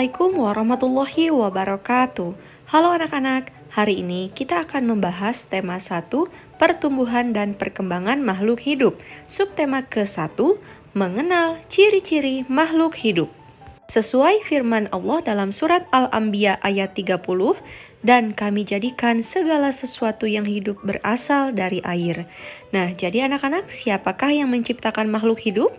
Assalamualaikum warahmatullahi wabarakatuh. Halo anak-anak, hari ini kita akan membahas tema 1, pertumbuhan dan perkembangan makhluk hidup. Subtema ke-1, mengenal ciri-ciri makhluk hidup. Sesuai firman Allah dalam surat Al-Anbiya ayat 30, dan kami jadikan segala sesuatu yang hidup berasal dari air. Nah, jadi anak-anak, siapakah yang menciptakan makhluk hidup?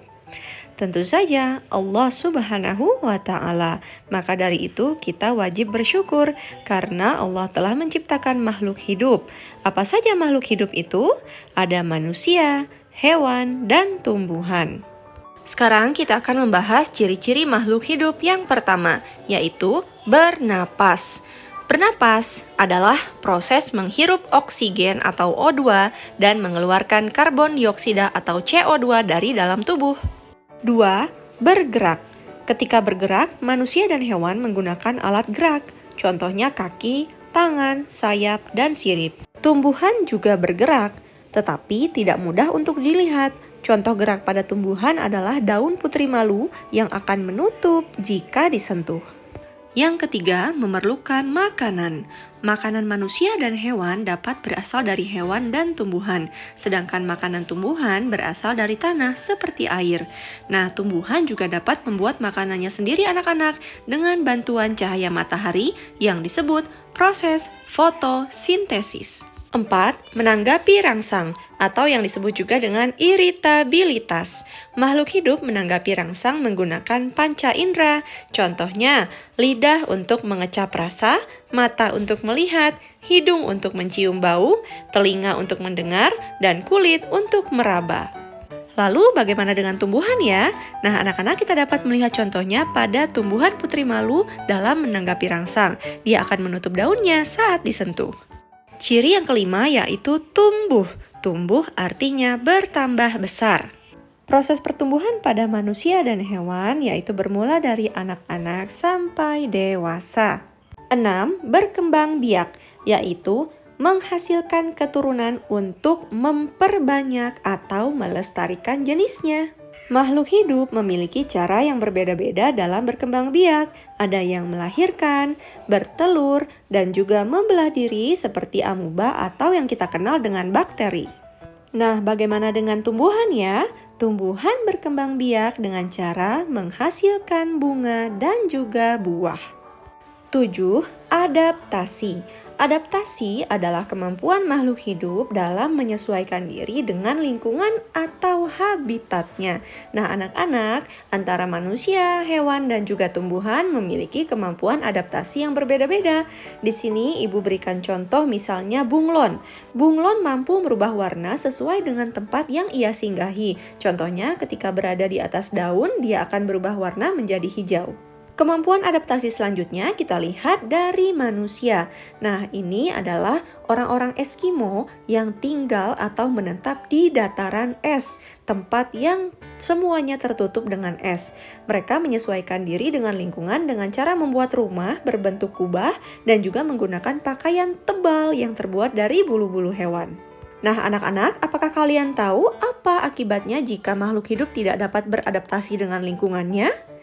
Tentu saja Allah Subhanahu wa Ta'ala. Maka dari itu kita wajib bersyukur karena Allah telah menciptakan makhluk hidup. Apa saja makhluk hidup itu? Ada manusia, hewan, dan tumbuhan. Sekarang kita akan membahas ciri-ciri makhluk hidup yang pertama, yaitu bernapas. Bernapas adalah proses menghirup oksigen atau O2 dan mengeluarkan karbon dioksida atau CO2 dari dalam tubuh. 2. Bergerak. Ketika bergerak, manusia dan hewan menggunakan alat gerak, contohnya kaki, tangan, sayap, dan sirip. Tumbuhan juga bergerak, tetapi tidak mudah untuk dilihat. Contoh gerak pada tumbuhan adalah daun putri malu yang akan menutup jika disentuh. Yang ketiga, memerlukan makanan. Makanan manusia dan hewan dapat berasal dari hewan dan tumbuhan, sedangkan makanan tumbuhan berasal dari tanah seperti air. Nah, tumbuhan juga dapat membuat makanannya sendiri anak-anak dengan bantuan cahaya matahari yang disebut proses fotosintesis. 4. Menanggapi rangsang atau yang disebut juga dengan iritabilitas. Makhluk hidup menanggapi rangsang menggunakan panca indera. Contohnya, lidah untuk mengecap rasa, mata untuk melihat, hidung untuk mencium bau, telinga untuk mendengar, dan kulit untuk meraba. Lalu bagaimana dengan tumbuhan ya? Nah, anak-anak kita dapat melihat contohnya pada tumbuhan putri malu dalam menanggapi rangsang. Dia akan menutup daunnya saat disentuh. Ciri yang kelima yaitu tumbuh. Tumbuh artinya bertambah besar. Proses pertumbuhan pada manusia dan hewan yaitu bermula dari anak-anak sampai dewasa. 6. Berkembang biak, yaitu menghasilkan keturunan untuk memperbanyak atau melestarikan jenisnya. Makhluk hidup memiliki cara yang berbeda-beda dalam berkembang biak. Ada yang melahirkan, bertelur, dan juga membelah diri seperti amuba atau yang kita kenal dengan bakteri. Nah, bagaimana dengan tumbuhan ya? Tumbuhan berkembang biak dengan cara menghasilkan bunga dan juga buah. 7. Adaptasi. Adaptasi adalah kemampuan makhluk hidup dalam menyesuaikan diri dengan lingkungan atau habitatnya. Nah, anak-anak, antara manusia, hewan, dan juga tumbuhan memiliki kemampuan adaptasi yang berbeda-beda. Di sini ibu berikan contoh misalnya bunglon. Bunglon mampu merubah warna sesuai dengan tempat yang ia singgahi. Contohnya ketika berada di atas daun, dia akan berubah warna menjadi hijau. Kemampuan adaptasi selanjutnya kita lihat dari manusia. Nah, ini adalah orang-orang Eskimo yang tinggal atau menetap di dataran es, tempat yang semuanya tertutup dengan es. Mereka menyesuaikan diri dengan lingkungan dengan cara membuat rumah berbentuk kubah dan juga menggunakan pakaian tebal yang terbuat dari bulu-bulu hewan. Nah, anak-anak, apakah kalian tahu apa akibatnya jika makhluk hidup tidak dapat beradaptasi dengan lingkungannya?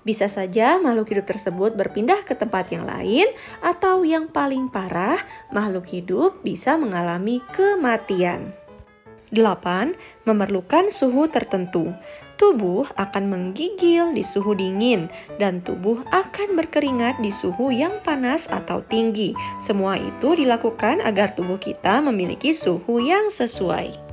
Bisa saja makhluk hidup tersebut berpindah ke tempat yang lain, atau yang paling parah, makhluk hidup bisa mengalami kematian. 8. Memerlukan suhu tertentu. Tubuh akan menggigil di suhu dingin, dan tubuh akan berkeringat di suhu yang panas atau tinggi. Semua itu dilakukan agar tubuh kita memiliki suhu yang sesuai.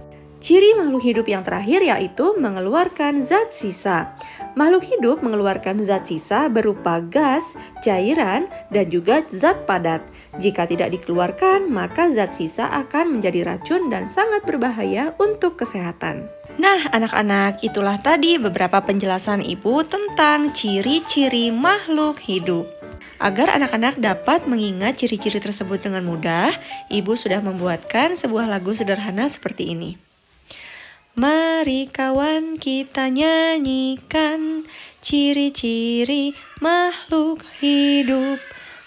Ciri makhluk hidup yang terakhir yaitu mengeluarkan zat sisa. Makhluk hidup mengeluarkan zat sisa berupa gas, cairan, dan juga zat padat. Jika tidak dikeluarkan, maka zat sisa akan menjadi racun dan sangat berbahaya untuk kesehatan. Nah, anak-anak, itulah tadi beberapa penjelasan Ibu tentang ciri-ciri makhluk hidup. Agar anak-anak dapat mengingat ciri-ciri tersebut dengan mudah, Ibu sudah membuatkan sebuah lagu sederhana seperti ini. Mari kawan kita nyanyikan ciri-ciri makhluk hidup.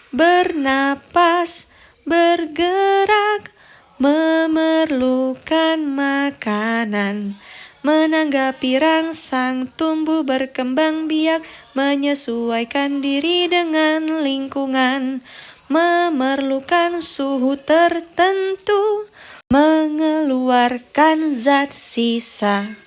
Bernapas, bergerak, memerlukan makanan. menanggapi rangsang, tumbuh berkembang biak, menyesuaikan diri dengan lingkungan, memerlukan suhu tertentu, mengeluarkan zat sisa.